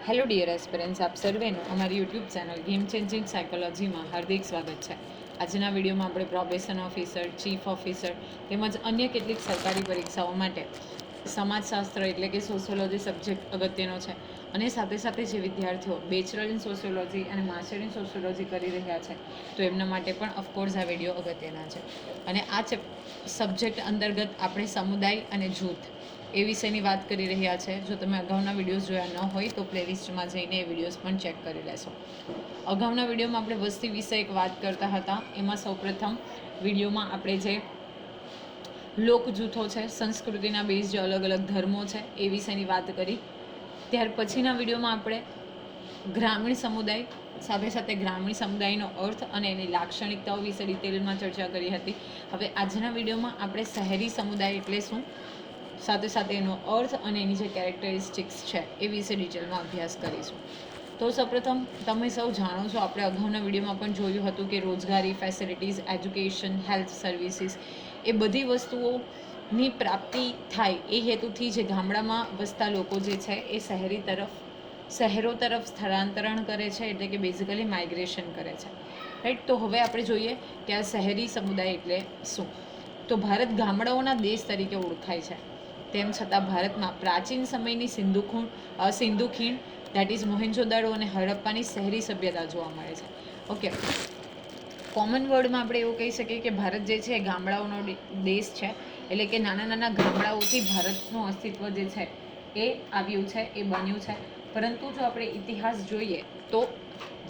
Hello dear aspirants, આપ સર્વેનું અમારી YouTube channel game changing સાયકોલોજીમાં હાર્દિક સ્વાગત છે. આજના વિડીયોમાં આપણે પ્રોબેશન ઓફિસર, ચીફ ઓફિસર તેમજ અન્ય કેટલીક સરકારી પરીક્ષાઓ માટે સમાજશાસ્ત્ર એટલે કે સોશિયોલોજી સબ્જેક્ટ અગત્યનો છે. અને સાથે સાથે જે વિદ્યાર્થીઓ બેચલર ઇન સોશિયોલોજી અને માસ્ટર ઇન સોશિયોલોજી કરી રહ્યા છે તો એમના માટે પણ ઓફકોર્સ આ વિડીયો અગત્યના છે. અને આ સબ્જેક્ટ અંતર્ગત આપણે સમુદાય અને જૂથ એ વિષયની વાત કરી રહ્યા છે. જો તમે અગાઉના વિડીયોઝ જોયા ન હોય તો પ્લેલિસ્ટમાં જઈને એ વિડીયોઝ પણ ચેક કરી લેશો. અગાઉના વિડીયોમાં આપણે વસ્તી વિશે એક વાત કરતા હતા. એમાં સૌપ્રથમ વિડીયોમાં આપણે જે લોક જૂથો છે, સંસ્કૃતિના બેઝ જે અલગ અલગ ધર્મો છે એ વિશેની વાત કરી. ત્યાર પછીના વિડીયોમાં આપણે ગ્રામીણ સમુદાય સાથે સાથે ગ્રામીણ સમુદાયનો અર્થ અને એની લાક્ષણિકતાઓ વિશે ડિટેલમાં ચર્ચા કરી હતી. હવે આજના વિડીયોમાં આપણે શહેરી સમુદાય એટલે શું, સાથે સાથે એનો અર્થ અને એની જે કેરેક્ટરિસ્ટિક્સ છે એ વિશે ડિટેલમાં અભ્યાસ કરીશું. તો સૌપ્રથમ તમે સૌ જાણો છો, આપણે અગાઉના વિડીયોમાં પણ જોયું હતું કે રોજગારી, ફેસિલિટીઝ, એજ્યુકેશન, હેલ્થ સર્વિસીસ એ બધી વસ્તુઓની પ્રાપ્તિ થાય એ હેતુથી જે ગામડામાં વસતા લોકો જે છે એ શહેરો તરફ સ્થળાંતરણ કરે છે, એટલે કે બેઝિકલી માઇગ્રેશન કરે છે, રાઈટ. તો હવે આપણે જોઈએ કે આ શહેરી સમુદાય એટલે શું. તો ભારત ગામડાઓના દેશ તરીકે ઓળખાય છે. તેમ છતાં ભારતમાં પ્રાચીન સમયની સિંધુ ખીણ દેટ ઇઝ મોહેન્જો-દારો અને હડપ્પાની શહેરી સભ્યતા જોવા મળે છે. ઓકે, કોમન વર્ડમાં આપણે એવું કહી શકીએ કે ભારત જે છે એ ગામડાઓનો દેશ છે. એટલે કે નાના નાના ગામડાઓથી ભારતનું અસ્તિત્વ જે છે એ આવ્યું છે, એ બન્યું છે. પરંતુ જો આપણે ઇતિહાસ જોઈએ તો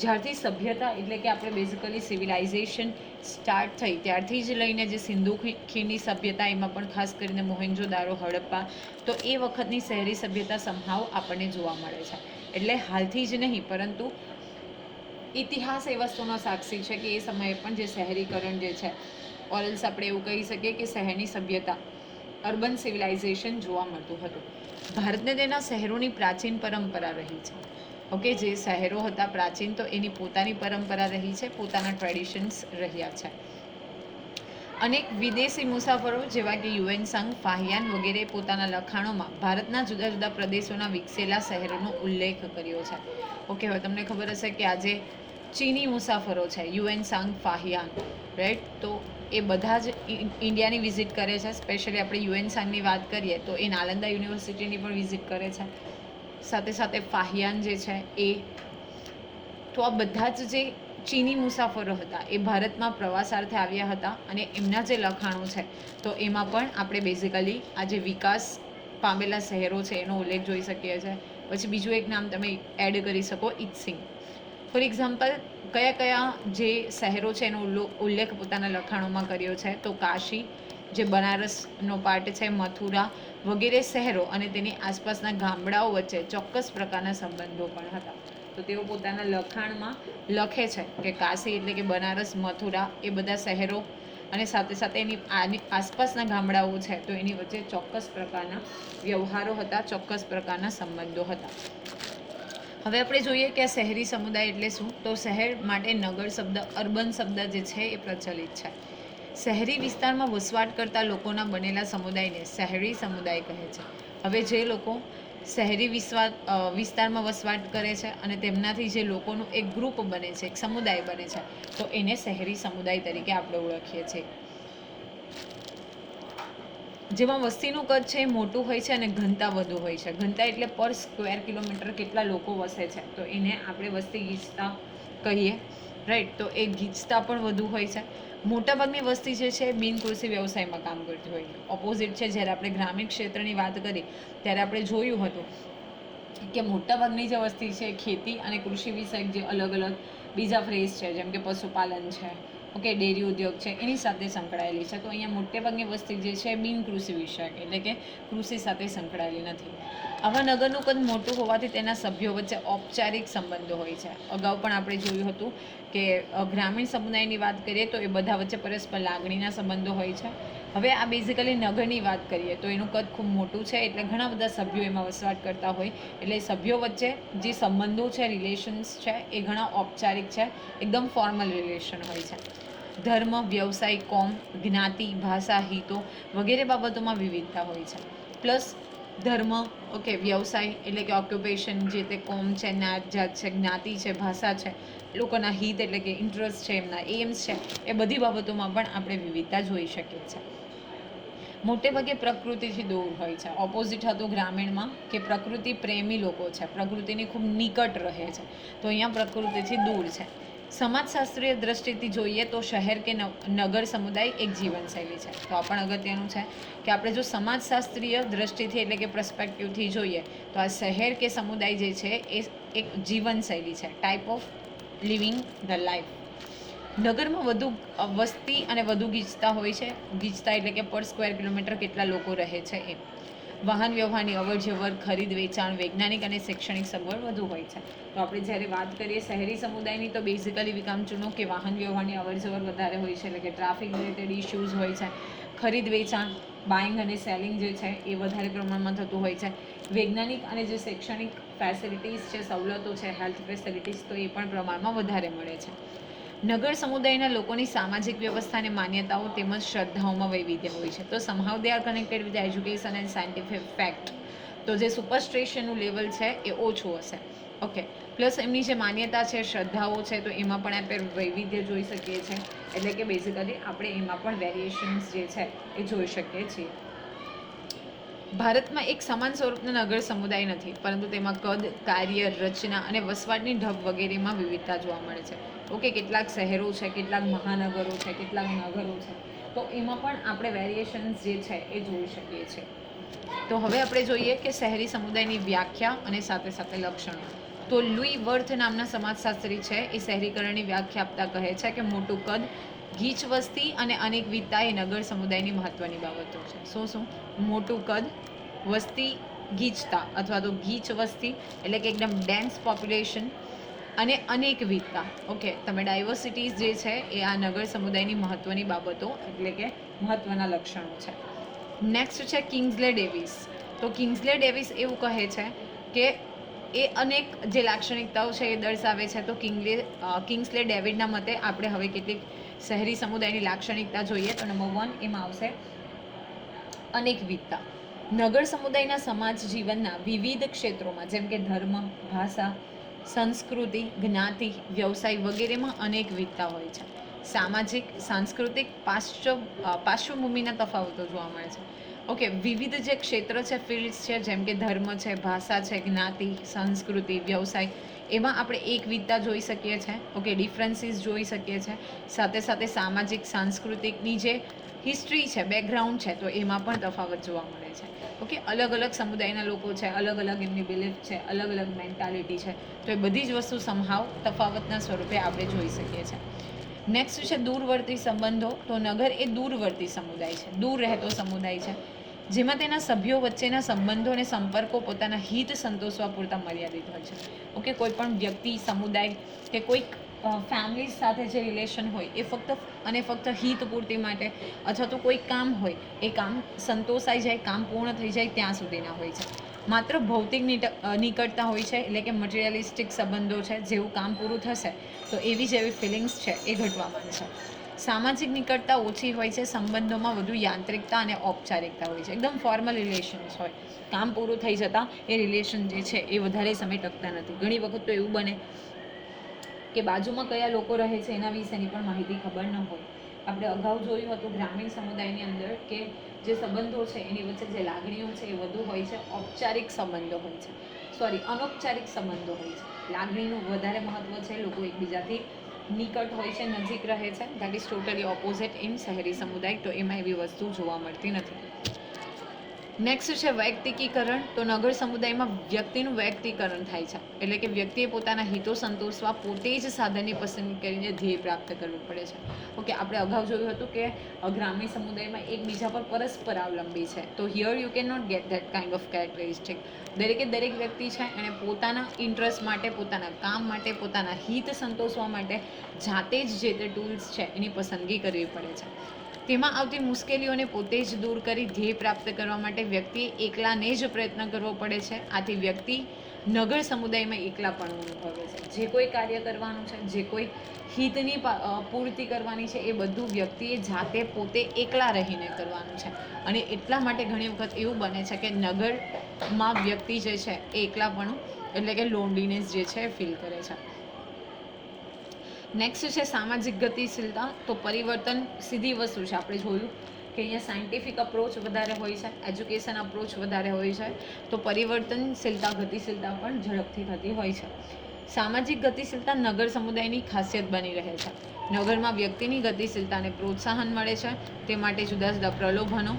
જ્યારથી સભ્યતા એટલે કે આપણે બેઝિકલી સિવિલાઇઝેશન સ્ટાર્ટ થઈ ત્યારથી જ લઈને જે સિંધુ ખીણની સભ્યતા, એમાં પણ ખાસ કરીને મોહેન્જો-દારો, હડપ્પા, તો એ વખતની શહેરી સભ્યતા સંભાવ આપણને જોવા મળે છે. એટલે હાલથી જ નહીં પરંતુ ઇતિહાસ એ વસ્તુનો સાક્ષી છે કે એ સમયે પણ જે શહેરીકરણ જે છે, ઓરલ્સ આપણે એવું કહી શકીએ કે શહેરની સભ્યતા, અર્બન સિવિલાઇઝેશન જોવા મળતું હતું. ભારતને તેના શહેરોની પ્રાચીન પરંપરા રહી છે. ઓકે, જે શહેરો હતા પ્રાચીન, તો એની પોતાની પરંપરા રહી છે, પોતાના ટ્રેડિશન્સ રહ્યા છે. અનેક વિદેશી મુસાફરો જેવા કે યુએન સંઘ, ફાહિયાન વગેરે પોતાના લખાણોમાં ભારતના જુદા જુદા પ્રદેશોના વિકસેલા શહેરોનો ઉલ્લેખ કર્યો છે. ઓકે, હવે તમને ખબર હશે કે આજે ચીની મુસાફરો છે, યુએન સંઘ, ફાહિયાન, રાઈટ. તો એ બધા જ ઇન્ડિયાની વિઝિટ કરે છે. સ્પેશિયલી આપણે યુએન સંઘની વાત કરીએ તો એ નાલંદા યુનિવર્સિટીની પણ વિઝિટ કરે છે. સાથે સાથે ફાહિયાન જે છે એ, તો આ બધા જ જે ચીની મુસાફરો હતા એ ભારતમાં પ્રવાસાર્થે આવ્યા હતા અને એમના જે લખાણો છે તો એમાં પણ આપણે બેઝિકલી આ જે વિકાસ પામેલા શહેરો છે એનો ઉલ્લેખ જોઈ શકીએ છીએ. પછી બીજું એક નામ તમે એડ કરી શકો, ઇત્સિંગ. ફોર એક્ઝામ્પલ, કયા કયા જે શહેરો છે એનો ઉલ્લેખ પોતાના લખાણોમાં કર્યો છે, તો કાશી, જે બનારસનો પાર્ટ છે, મથુરા વગેરે શહેરો અને તેની આસપાસના ગામડાઓ વચ્ચે ચોક્કસ પ્રકારના સંબંધો પણ હતા. તો તેઓ પોતાના લખાણમાં લખે છે કે કાશી એટલે કે બનારસ, મથુરા એ બધા શહેરો અને સાથે સાથે એની આસપાસના ગામડાઓ છે તો એની વચ્ચે ચોક્કસ પ્રકારના વ્યવહારો હતા, ચોક્કસ પ્રકારના સંબંધો હતા. હવે આપણે જોઈએ કે આ શહેરી સમુદાય એટલે શું. તો શહેર માટે નગર શબ્દ, અર્બન શબ્દ જે છે એ પ્રચલિત છે. શહેરી વિસ્તારમાં વસવાટ કરતા લોકોના બનેલા સમુદાયને શહેરી સમુદાય કહે છે. હવે જે લોકો શહેરી વિસ્તારમાં વસવાટ કરે છે અને તેમનાથી જે લોકોનું એક ગ્રુપ બને છે, એક સમુદાય બને છે, તો એને શહેરી સમુદાય તરીકે આપણે ઓળખીએ છીએ. જેમાં વસ્તીનું કદ છે એ મોટું હોય છે અને ઘનતા વધુ હોય છે. ઘનતા એટલે પર સ્ક્વેર કિલોમીટર કેટલા લોકો વસે છે, તો એને આપણે વસ્તી ગીચતા કહીએ, રાઈટ. તો એ ગીચતા પણ વધુ હોય છે. મોટાભાગની વસ્તી જે છે બિનકૃષિ વ્યવસાયમાં કામ કરતી હોય. ઓપોઝિટ છે, જ્યારે આપણે ગ્રામીણ ક્ષેત્રની વાત કરી ત્યારે આપણે જોયું હતું કે મોટાભાગની જે વસ્તી છે ખેતી અને કૃષિ વિષયક જે અલગ અલગ બીજા ફ્રેઝ છે, જેમ કે પશુપાલન છે, ઓકે, ડેરી ઉદ્યોગ છે, એની સાથે સંકળાયેલી છે. તો અહીંયા મોટેભાગની વસ્તી જે છે બિનકૃષિ વિષયક એટલે કે કૃષિ સાથે સંકળાયેલી નથી. આવા નગરનું કદ મોટું હોવાથી તેના સભ્યો વચ્ચે ઔપચારિક સંબંધો હોય છે. અગાઉ પણ આપણે જોયું હતું કે ગ્રામીણ સમુદાયની વાત કરીએ તો એ બધા વચ્ચે પરસ્પર લાગણીના સંબંધો હોય છે. હવે આ બેઝિકલી નગરની વાત કરીએ તો એનું કદ ખૂબ મોટું છે, એટલે ઘણા બધા સભ્યો એમાં વસવાટ કરતા હોય, એટલે સભ્યો વચ્ચે જે સંબંધો છે, રિલેશન્સ છે, એ ઘણા ઔપચારિક છે, એકદમ ફોર્મલ રિલેશન હોય છે. ધર્મ, વ્યવસાય, કોમ, જ્ઞાતિ, ભાષા, હિતો વગેરે બાબતોમાં વિવિધતા હોય છે. પ્લસ ધર્મ, ઓકે, વ્યવસાય એટલે કે ઓક્યુપેશન, જે તે કોમ છે, નાત જાત છે, જ્ઞાતિ છે, ભાષા છે, લોકોના હિત એટલે કે ઇન્ટરેસ્ટ છે, એમના એમ્સ છે, એ બધી બાબતોમાં પણ આપણે વિવિધતા જોઈ શકીએ છીએ. મોટે ભાગે પ્રકૃતિથી દૂર હોય છે. ઓપોઝિટ હતું ગ્રામીણમાં કે પ્રકૃતિ પ્રેમી લોકો છે, પ્રકૃતિની ખૂબ નિકટ રહે છે, તો અહીંયા પ્રકૃતિથી દૂર છે. સમાજશાસ્ત્રીય દ્રષ્ટિથી જોઈએ તો શહેર કે નગર સમુદાય એક જીવનશૈલી છે. તો આ પણ અગત્યનું છે કે આપણે જો સમાજશાસ્ત્રીય દ્રષ્ટિથી એટલે કે પર્સપેક્ટિવથી જોઈએ તો આ શહેર કે સમુદાય જે છે એ એક જીવનશૈલી છે, type of living the life. નગરમાં વધુ વસ્તી અને વધુ ગીચતા હોય છે. ગીચતા એટલે કે પર સ્ક્વેર કિલોમીટર કેટલા લોકો રહે છે એ. વાહન વ્યવહારની અવરજવર, ખરીદ વેચાણ, વૈજ્ઞાનિક અને શૈક્ષણિક સગવડ વધુ હોય છે. તો આપણે જ્યારે વાત કરીએ શહેરી સમુદાયની તો બેઝિકલી વિકામચૂનો કે વાહન વ્યવહારની અવરજવર વધારે હોય છે, એટલે કે ટ્રાફિક રિલેટેડ ઇશ્યુઝ હોય છે. ખરીદ વેચાણ, બાઇંગ અને સેલિંગ જે છે એ વધારે પ્રમાણમાં થતું હોય છે. વૈજ્ઞાનિક અને જે શૈક્ષણિક ફેસિલિટીઝ છે, સવલતો છે, હેલ્થ ફેસિલિટીઝ, તો એ પણ પ્રમાણમાં વધારે મળે છે. નગર સમુદાયના લોકોની સામાજિક વ્યવસ્થા અને માન્યતાઓ તેમજ શ્રદ્ધાઓમાં વૈવિધ્ય હોય છે. તો સમહાઉ દે are connected with education and scientific fact. તો જે સુપરસ્ટ્રેશનનું લેવલ છે એ ઓછું હશે, ઓકે. પ્લસ એમની જે માન્યતા છે, શ્રદ્ધાઓ છે, તો એમાં પણ આપણે વૈવિધ્ય જોઈ શકીએ છીએ. એટલે કે બેઝિકલી આપણે એમાં પણ વેરિએશન્સ જે છે એ જોઈ શકીએ છીએ. ભારતમાં એક સમાન સ્વરૂપના નગર સમુદાય નથી, પરંતુ તેમાં કદ, કાર્ય, રચના અને વસવાટની ઢબ વગેરેમાં વિવિધતા જોવા મળે છે. ઓકે, કેટલાક શહેરો છે, કેટલાક મહાનગરો છે, કેટલાક નગરો છે, તો એમાં પણ આપણે વેરિએશન્સ જે છે એ જોઈ શકીએ છીએ. તો હવે આપણે જોઈએ કે શહેરી સમુદાયની વ્યાખ્યા અને સાથે સાથે લક્ષણો. તો લુઈ વર્થ નામના સમાજશાસ્ત્રી છે એ શહેરીકરણની વ્યાખ્યા આપતા કહે છે કે મોટું કદ, ગીચ વસ્તી અને અનેકવિધતા એ નગર સમુદાયની મહત્વની બાબતો છે. શું? મોટું કદ, વસ્તી ગીચતા અથવા તો ગીચ વસ્તી એટલે કે એકદમ ડેન્સ પોપ્યુલેશન અને અનેકવિધતા. ઓકે, તમે ડાયવર્સિટીઝ જે છે એ આ નગર સમુદાયની મહત્વની બાબતો એટલે કે મહત્વના લક્ષણો છે. નેક્સ્ટ છે કિંગ્સલે ડેવિસ. તો કિંગ્સલે ડેવિસ એવું કહે છે કે એ અનેક જે લાક્ષણિકતાઓ છે એ દર્શાવે છે. તો કિંગ્સલે ડેવિડના મતે આપણે હવે કેટલીક શહેરી સમુદાયની લાક્ષણિકતા જોઈએ તો નંબર 1 એમાં આવશે અનેકવિધતા. નગર સમુદાયના સમાજ જીવનના વિવિધ ક્ષેત્રોમાં જેમ કે ધર્મ, ભાષા, સંસ્કૃતિ, જ્ઞાતિ, વ્યવસાય વગેરેમાં અનેકવિધતા હોય છે. સામાજિક, સાંસ્કૃતિક, પાર્શ્વભૂમિના તફાવતો જોવા મળે છે. ઓકે, વિવિધ જે ક્ષેત્ર છે, ફિલ્ડ્સ છે, જેમ કે ધર્મ છે, ભાષા છે, જ્ઞાતિ, સંસ્કૃતિ, વ્યવસાય, એમાં આપણે એકવિધતા જોઈ શકીએ છીએ. ઓકે, ડિફરન્સીસ જોઈ શકીએ છીએ. સાથે સાથે સામાજિક, સાંસ્કૃતિકની જે હિસ્ટ્રી છે, બેકગ્રાઉન્ડ છે, તો એમાં પણ તફાવત જોવા મળે છે. ઓકે, અલગ અલગ સમુદાયના લોકો છે, અલગ અલગ એમની બિલીફ છે, અલગ અલગ મેન્ટાલિટી છે, તો એ બધી જ વસ્તુ સમહાવ તફાવતના સ્વરૂપે આપણે જોઈ શકીએ છીએ. નેક્સ્ટ છે દૂરવર્તી સંબંધો. તો નગર એ દૂરવર્તી સમુદાય છે, દૂર રહેતો સમુદાય છે, જેમાં તેના સભ્યો વચ્ચેના સંબંધો અને સંપર્કો પોતાના હિત સંતોષવા પૂરતા મર્યાદિત હોય છે. ઓકે, કોઈ પણ વ્યક્તિ, સમુદાય કે કોઈક ફેમિલી સાથે જે રિલેશન હોય એ ફક્ત હિત પૂર્તિ માટે અથવા તો કોઈ કામ હોય એ કામ સંતોષાઈ જાય, કામ પૂર્ણ થઈ જાય ત્યાં સુધીના હોય છે. માત્ર ભૌતિક નિકટતા હોય છે, એટલે કે મટીરિયલિસ્ટિક સંબંધો છે, જેવું કામ પૂરું થશે તો એવી જેવી ફિલિંગ્સ છે એ ઘટવા માંડશે. સામાજિક નિકટતા ઓછી હોય છે, સંબંધોમાં વધુ યાંત્રિકતા અને ઔપચારિકતા હોય છે, એકદમ ફોર્મલ રિલેશન્સ હોય. કામ પૂરું થઈ જતાં એ રિલેશન જે છે એ વધારે સમય ટકતા નથી. ઘણી વખત તો એવું બને કે બાજુમાં કયા લોકો રહે છે એના વિશેની પણ માહિતી ખબર ન હોય. આપણે અગાઉ જોયું હતું ગ્રામીણ સમુદાયની અંદર કે જે સંબંધો છે એની વચ્ચે જે લાગણીઓ છે એ વધુ હોય છે, ઔપચારિક સંબંધો હોય છે, અનૌપચારિક સંબંધો હોય છે. લાગણીનું વધારે મહત્વ છે, લોકો એકબીજાથી નિકટ હોય છે, નજીક રહે છે. That is totally opposite in શહેરી સમુદાય. તો એમાં એવી વસ્તુ જોવા મળતી નથી. નેક્સ્ટ છે વૈયક્તિકીકરણ. તો નગર સમુદાયમાં વ્યક્તિનું વૈયક્તિકરણ થાય છે, એટલે કે વ્યક્તિએ પોતાના હિતો સંતોષવા પોતે જ સાધનની પસંદગી કરીને ધ્યેય પ્રાપ્ત કરવું પડે છે. ઓકે, આપણે અગાઉ જોયું હતું કે ગ્રામીણ સમુદાયમાં એકબીજા પર પરસ્પર અવલંબી છે. તો here you can not get that kind of characteristic. દરેક વ્યક્તિ છે એણે પોતાના ઇન્ટરેસ્ટ માટે, પોતાના કામ માટે, પોતાના હિત સંતોષવા માટે જાતે જ જે તે ટૂલ્સ છે એની પસંદગી કરવી પડે છે. તેમાં આવતી મુશ્કેલીઓને પોતે જ દૂર કરી ધ્યેય પ્રાપ્ત કરવા માટે વ્યક્તિએ એકલાને જ પ્રયત્ન કરવો પડે છે. આથી વ્યક્તિ નગર સમુદાયમાં એકલાપણું અનુભવે છે. જે કોઈ કાર્ય કરવાનું છે, જે કોઈ હિતની પૂર્તિ કરવાની છે, એ બધું વ્યક્તિએ જાતે પોતે એકલા રહીને કરવાનું છે. અને એટલા માટે ઘણી વખત એવું બને છે કે નગરમાં વ્યક્તિ જે છે એ એકલાપણું એટલે કે લોનલીનેસ જે છે એ ફીલ કરે છે. નેક્સ્ટ છે સામાજિક ગતિશીલતા. તો પરિવર્તન સીધી વસ્તુ છે. આપણે જોયું કે અહીંયા સાયન્ટિફિક અપ્રોચ વધારે હોય છે, એજ્યુકેશન અપ્રોચ વધારે હોય છે, તો પરિવર્તનશીલતા ગતિશીલતા પણ ઝડપથી થતી હોય છે. સામાજિક ગતિશીલતા નગર સમુદાયની ખાસિયત બની રહે છે. નગરમાં વ્યક્તિની ગતિશીલતાને પ્રોત્સાહન મળે છે. તે માટે જુદા જુદા પ્રલોભનો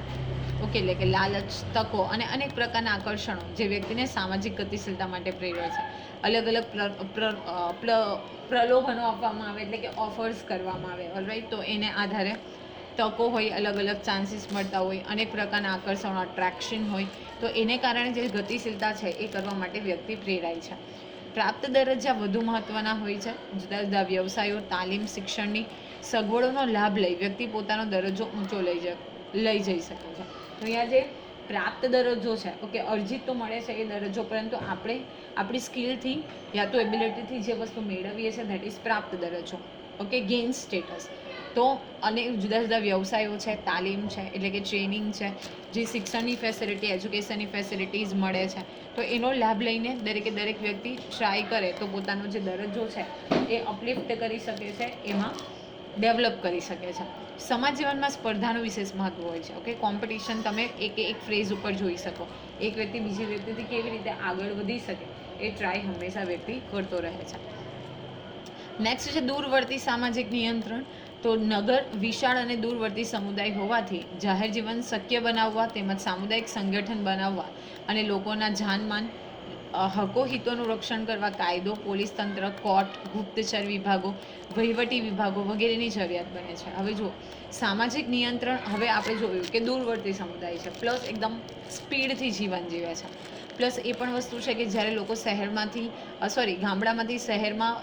એટલે કે લાલચ, તકો અને અનેક પ્રકારના આકર્ષણો જે વ્યક્તિને સામાજિક ગતિશીલતા માટે પ્રેરે છે. અલગ અલગ પ્રલોભનો આપવામાં આવે એટલે કે ઓફર્સ કરવામાં આવે, ઓલરાઈટ. તો એને આધારે તકો હોય, અલગ અલગ ચાન્સીસ મળતા હોય, અનેક પ્રકારના આકર્ષણો, અટ્રેક્શન હોય, તો એને કારણે જે ગતિશીલતા છે એ કરવા માટે વ્યક્તિ પ્રેરાય છે. પ્રાપ્ત દરજ્જા વધુ મહત્વના હોય છે. જુદા જુદા વ્યવસાયો, તાલીમ, શિક્ષણની સગવડોનો લાભ લઈ વ્યક્તિ પોતાનો દરજ્જો ઊંચો લઈ જઈ શકે છે. તો અહીંયા જે પ્રાપ્ત દરજ્જો છે, ઓકે, અર્જિત તો મળે છે એ દરજ્જો, પરંતુ આપણે આપણી સ્કિલથી યા તો એબિલિટીથી જે વસ્તુ મેળવીએ છીએ દેટ ઇઝ પ્રાપ્ત દરજ્જો, ઓકે, ગેઇન સ્ટેટસ. તો અને જુદા જુદા વ્યવસાયો છે, તાલીમ છે એટલે કે ટ્રેનિંગ છે, જે શિક્ષણની ફેસિલિટી, એજ્યુકેશનની ફેસિલિટીઝ મળે છે, તો એનો લાભ લઈને દરેક વ્યક્તિ ટ્રાય કરે તો પોતાનો જે દરજ્જો છે એ અપલિફ્ટ કરી શકે છે, એમાં ડેવલપ કરી શકે છે. સમાજ જીવનમાં સ્પર્ધાનું વિશેષ મહત્વ હોય છે. ઓકે, કોમ્પિટિશન તમે એક ફ્રેઝ ઉપર જોઈ શકો. એક વ્યક્તિ બીજી વ્યક્તિથી કેવી રીતે આગળ વધી શકે એ ટ્રાય હંમેશા વ્યક્તિ કરતો રહે છે. નેક્સ્ટ છે દૂરવર્તી સામાજિક નિયંત્રણ. તો નગર વિશાળ અને દૂરવર્તી સમુદાય હોવાથી જાહેર જીવન શક્ય બનાવવા તેમજ સામુદાયિક સંગઠન બનાવવા અને લોકોના જાનમાન, હકો, હિતોનું રક્ષણ કરવા કાયદો, પોલીસ તંત્ર, કોર્ટ, ગુપ્તચર વિભાગો, વહીવટી વિભાગો વગેરેની જરૂરિયાત બને છે. હવે જુઓ, સામાજિક નિયંત્રણ, હવે આપણે જોયું કે દૂરવર્તી સમુદાય છે, પ્લસ એકદમ સ્પીડથી જીવન જીવે છે. પ્લસ એ પણ વસ્તુ છે કે જ્યારે લોકો ગામડામાંથી શહેરમાં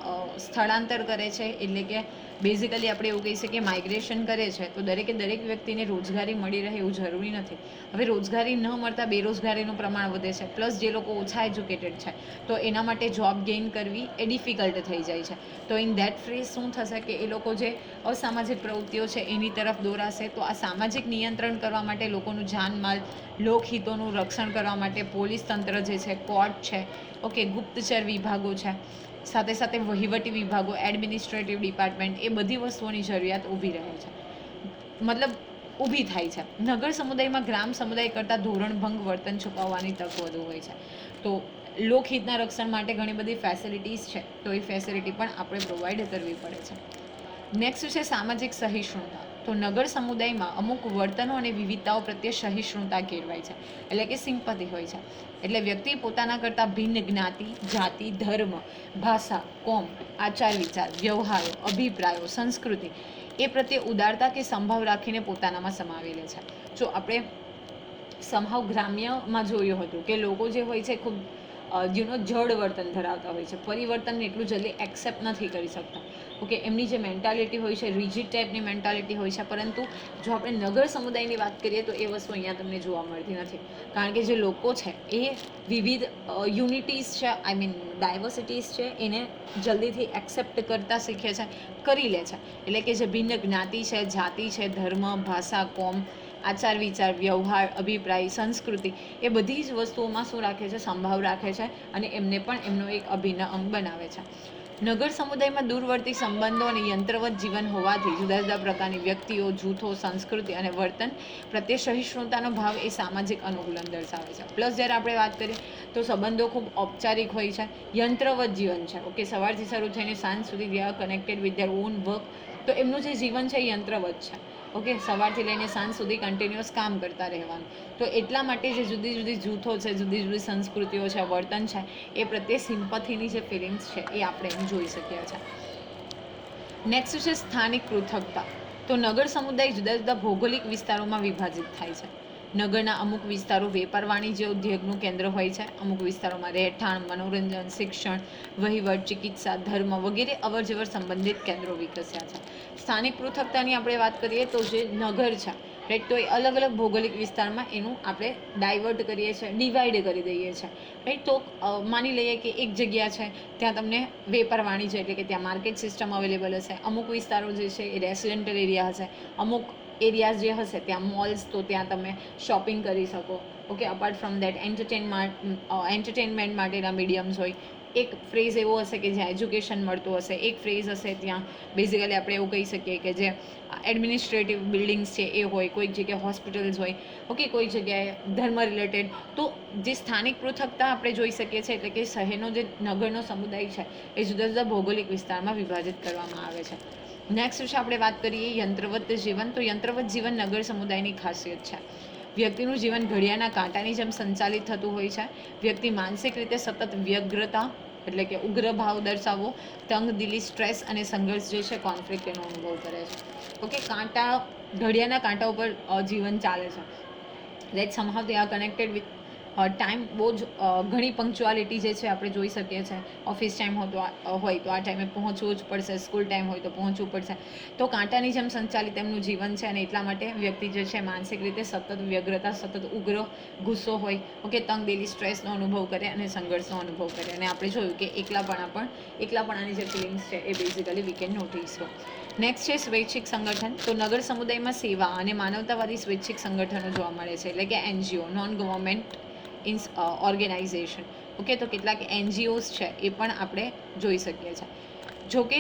સ્થળાંતર કરે છે, એટલે કે બેઝિકલી આપણે એવું કહી શકીએ માઇગ્રેશન કરે છે, તો દરેક વ્યક્તિને રોજગારી મળી રહે એવું જરૂરી નથી. હવે રોજગારી ન મળતા બેરોજગારીનું પ્રમાણ વધે છે. પ્લસ જે લોકો ઓછા એજ્યુકેટેડ છે તો એના માટે જોબ ગેઇન કરવી એ ડિફિકલ્ટ થઈ જાય છે. તો ઇન ધેટ ફ્રેઝ શું થશે કે એ લોકો જે અસામાજિક પ્રવૃત્તિઓ છે એની તરફ દોરાશે. તો આ સામાજિક નિયંત્રણ કરવા માટે લોકોનું જાનમાલ, લોકહિતોનું રક્ષણ કરવા માટે પોલીસ તંત્ર જે છે, કોર્ટ છે, ઓકે, ગુપ્તચર વિભાગો છે, સાથે સાથે વહીવટી વિભાગો, એડમિનિસ્ટ્રેટિવ ડિપાર્ટમેન્ટ, એ બધી વસ્તુઓની જરૂરિયાત ઊભી રહે છે, મતલબ ઊભી થાય છે. નગર સમુદાયમાં ગ્રામ સમુદાય કરતાં ધોરણભંગ વર્તન છુપાવવાની તક વધુ હોય છે. તો લોકહિતના રક્ષણ માટે ઘણી બધી ફેસિલિટીઝ છે, તો એ ફેસિલિટી પણ આપણે પ્રોવાઈડ કરવી પડે છે. નેક્સ્ટ છે સામાજિક સહિષ્ણુતા. તો નગર સમુદાયમાં અમુક વર્તનો અને વિવિધતાઓ પ્રત્યે સહિષ્ણુતા કેળવાય છે, એટલે કે સિમ્પથી હોય છે. એટલે વ્યક્તિ પોતાના કરતાં ભિન્ન જ્ઞાતિ, જાતિ, ધર્મ, ભાષા, કોમ, આચાર વિચાર, વ્યવહારો, અભિપ્રાયો, સંસ્કૃતિ એ પ્રત્યે ઉદારતા કે સંભાવ રાખીને પોતાનામાં સમાવી લે છે. જો આપણે સમહાવ ગ્રામ્યમાં જોયું હતું કે લોકો જે હોય છે ખૂબ જડ વર્તન ધરાવતા હોય છે, પરિવર્તનને એટલું જલ્દી એક્સેપ્ટ નથી કરી શકતા. ઓકે, એમની જે મેન્ટાલિટી હોય છે રિજિડ ટાઈપની મેન્ટાલિટી હોય છે. પરંતુ જો આપણે નગર સમુદાયની વાત કરીએ તો એ વસ્તુ અહીંયા તમને જોવા મળતી નથી, કારણ કે જે લોકો છે એ વિવિધ યુનિટીઝ છે, આઈ મીન ડાયવર્સિટીઝ છે, એને જલ્દીથી એક્સેપ્ટ કરતા શીખે છે, કરી લે છે. એટલે કે જે ભિન્ન જ્ઞાતિ છે, જાતિ છે, ધર્મ, ભાષા, કોમ, આચાર વિચાર, વ્યવહાર, અભિપ્રાય, સંસ્કૃતિ, એ બધી જ વસ્તુઓમાં શું રાખે છે, સંભાવ રાખે છે, અને એમને પણ એમનો એક અભિન્ન અંગ બનાવે છે. નગર સમુદાયમાં દૂરવર્તી સંબંધો અને યંત્રવત જીવન હોવાથી જુદા જુદા પ્રકારની વ્યક્તિઓ, જૂથો, સંસ્કૃતિ અને વર્તન પ્રત્યે સહિષ્ણુતાનો ભાવ એ સામાજિક અનુકૂલન દર્શાવે છે. પ્લસ જ્યારે આપણે વાત કરીએ તો સંબંધો ખૂબ ઔપચારિક હોય છે, યંત્રવત જીવન છે. ઓકે, સવારથી શરૂ થઈને સાંજ સુધી દે are connected with their on work. તો એમનું જે જીવન છે એ યંત્રવત છે. ઓકે, સવારથી લઈને સાંજ સુધી કન્ટિન્યુઅસ કામ કરતા રહેવાનું. તો એટલા માટે જે જુદી જુદી જૂથો છે, જુદી જુદી સંસ્કૃતિઓ છે, વર્તન છે, એ પ્રત્યે સિમ્પથીની જે ફિલિંગ્સ છે એ આપણે એમ જોઈ શકીએ છીએ. નેક્સ્ટ છે સ્થાનિક પૃથકતા. તો નગર સમુદાય જુદા જુદા ભૌગોલિક વિસ્તારોમાં વિભાજિત થાય છે. નગરના અમુક વિસ્તારો વેપાર, વાણિજ્ય, ઉદ્યોગનું કેન્દ્ર હોય છે. અમુક વિસ્તારોમાં રહેઠાણ, મનોરંજન, શિક્ષણ, વહીવટ, ચિકિત્સા, ધર્મ વગેરે અવરજવર સંબંધિત કેન્દ્રો વિકસ્યા છે. સ્થાનિક પૃથકતાની આપણે વાત કરીએ તો જે નગર છે, રાઈટ. તો એ અલગ અલગ ભૌગોલિક વિસ્તારમાં એનું આપણે ડાયવર્ટ કરીએ છીએ, ડિવાઈડ કરી દઈએ છીએ, રાઈટ. તો માની લઈએ કે એક જગ્યા છે ત્યાં તમને વેપાર વાણિજ્ય એટલે કે ત્યાં માર્કેટ સિસ્ટમ અવેલેબલ હશે, અમુક વિસ્તારો જે છે એ રેસિડેન્ટલ એરિયા હશે, અમુક એરિયાઝ જે હશે ત્યાં મોલ્સ, તો ત્યાં તમે શોપિંગ કરી શકો. Okay, apart from that entertainment માટેના મીડિયમ્સ હોય. એક ફ્રેઝ એવો હશે કે જ્યાં એજ્યુકેશન મળતું હશે, એક ફ્રેઝ હશે ત્યાં બેઝિકલી આપણે એવું કહી શકીએ કે જે એડમિનિસ્ટ્રેટિવ બિલ્ડિંગ્સ છે એ હોય, કોઈક જગ્યાએ હોસ્પિટલ્સ હોય, ઓકે, કોઈ જગ્યાએ ધર્મ રિલેટેડ. તો જે સ્થાનિક પૃથકતા આપણે જોઈ શકીએ છીએ, એટલે કે શહેરનો જે નગરનો સમુદાય છે એ જુદા જુદા ભૌગોલિક વિસ્તારમાં વિભાજિત કરવામાં આવે છે. નેક્સ્ટ વિશે આપણે વાત કરીએ યંત્રવત જીવન. તો યંત્રવત જીવન નગર સમુદાયની ખાસિયત છે. વ્યક્તિનું જીવન ઘડિયાળના કાંટાની જેમ સંચાલિત થતું હોય છે. વ્યક્તિ માનસિક રીતે સતત વ્યગ્રતા એટલે કે ઉગ્ર ભાવ દર્શાવવો, તંગદિલી, સ્ટ્રેસ અને સંઘર્ષ જે છે, કોન્ફ્લિક્ટ એનો અનુભવ કરે છે. ઓકે, ઘડિયાળના કાંટા ઉપર જીવન ચાલે છે. Let somehow they are connected with time. બહુ જ ઘણી પંક્ચ્યુઆલિટી જે છે આપણે જોઈ શકીએ છીએ. ઓફિસ ટાઈમ હોય તો આ ટાઈમે પહોંચવું જ પડશે, સ્કૂલ ટાઈમ હોય તો પહોંચવું પડશે. તો કાંટાની જેમ સંચાલિત એમનું જીવન છે, અને એટલા માટે વ્યક્તિ જે છે માનસિક રીતે સતત વ્યગ્રતા, સતત ઉગ્ર ગુસ્સો હોય, ઓકે, તંગદિલી, સ્ટ્રેસનો અનુભવ કરે અને સંઘર્ષનો અનુભવ કરે. અને આપણે જોયું કે એકલાપણાની જે ફિલિંગ્સ છે એ basically we can notice. Next છે સ્વૈચ્છિક સંગઠન. તો નગર સમુદાયમાં સેવા અને માનવતાવાદી સ્વૈચ્છિક સંગઠનો જોવા મળે છે, એટલે કે NGO, non government organisation. Okay, તો કેટલાક NGOs છે એ પણ આપણે જોઈ શકીએ છીએ. જોકે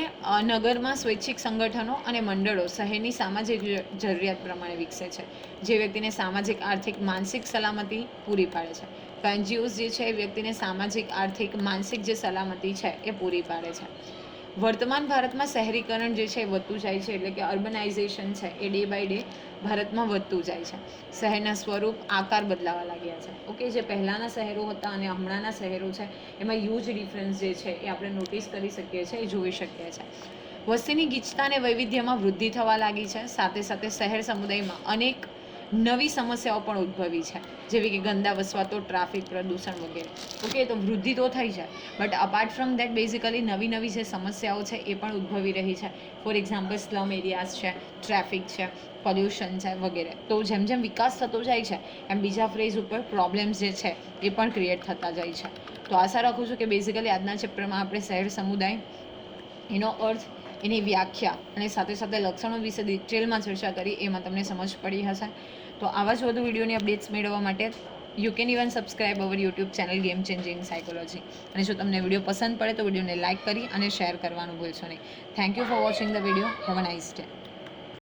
નગરમાં સ્વૈચ્છિક સંગઠનો અને મંડળો શહેરની સામાજિક જરૂરિયાત પ્રમાણે વિકસે છે, જે વ્યક્તિને સામાજિક, આર્થિક, માનસિક સલામતી પૂરી પાડે છે. તો NGOs જે છે એ વ્યક્તિને સામાજિક, આર્થિક, માનસિક જે સલામતી છે એ પૂરી પાડે છે. વર્તમાન ભારતમાં શહેરીકરણ જે છે એ વધતું જાય છે, એટલે કે અર્બનાઇઝેશન છે એ ડે બાય ડે ભારતમાં વધતું જાય છે. શહેરના સ્વરૂપ, આકાર બદલાવા લાગ્યા છે. ઓકે, જે પહેલાંના શહેરો હતા અને હમણાંના શહેરો છે એમાં હ્યુજ ડિફરન્સ જે છે એ આપણે નોટિસ કરી શકીએ છીએ, એ જોઈ શકીએ છીએ. વસ્તીની ગીચતા અને વૈવિધ્યમાં વૃદ્ધિ થવા લાગી છે. સાથે સાથે શહેર સમુદાયમાં અનેક નવી સમસ્યાઓ પણ ઉદ્ભવી છે, જેવી કે ગંદા વસવાટો, ટ્રાફિક, પ્રદૂષણ વગેરે. ઓકે, તો વૃદ્ધિ તો થઈ છે, but apart from that basically નવી જે સમસ્યાઓ છે એ પણ ઉદ્ભવી રહી છે. ફોર એક્ઝામ્પલ સ્લમ એરિયાઝ છે, ટ્રાફિક છે, પોલ્યુશન છે વગેરે. તો જેમ જેમ વિકાસ થતો જાય છે એમ બીજા ફ્રેઝ ઉપર પ્રોબ્લેમ્સ જે છે એ પણ ક્રિએટ થતા જાય છે. તો આશા રાખું છું કે બેઝિકલી આજના ચેપ્ટરમાં આપણે શહેર સમુદાય, એનો અર્થ, એની વ્યાખ્યા અને સાથે સાથે લક્ષણો વિશે ડિટેલમાં ચર્ચા કરી, એમાં તમને સમજ પડી હશે. તો આવા જ વધુ વિડીયોની અપડેટ્સ મેળવવા માટે you can even subscribe our YouTube channel game changing psychology. અને જો તમને વિડીયો પસંદ પડે તો વિડીયોને લાઇક કરી અને શેર કરવાનું ભૂલશો નહીં. Thank you for watching the video. Have a nice day.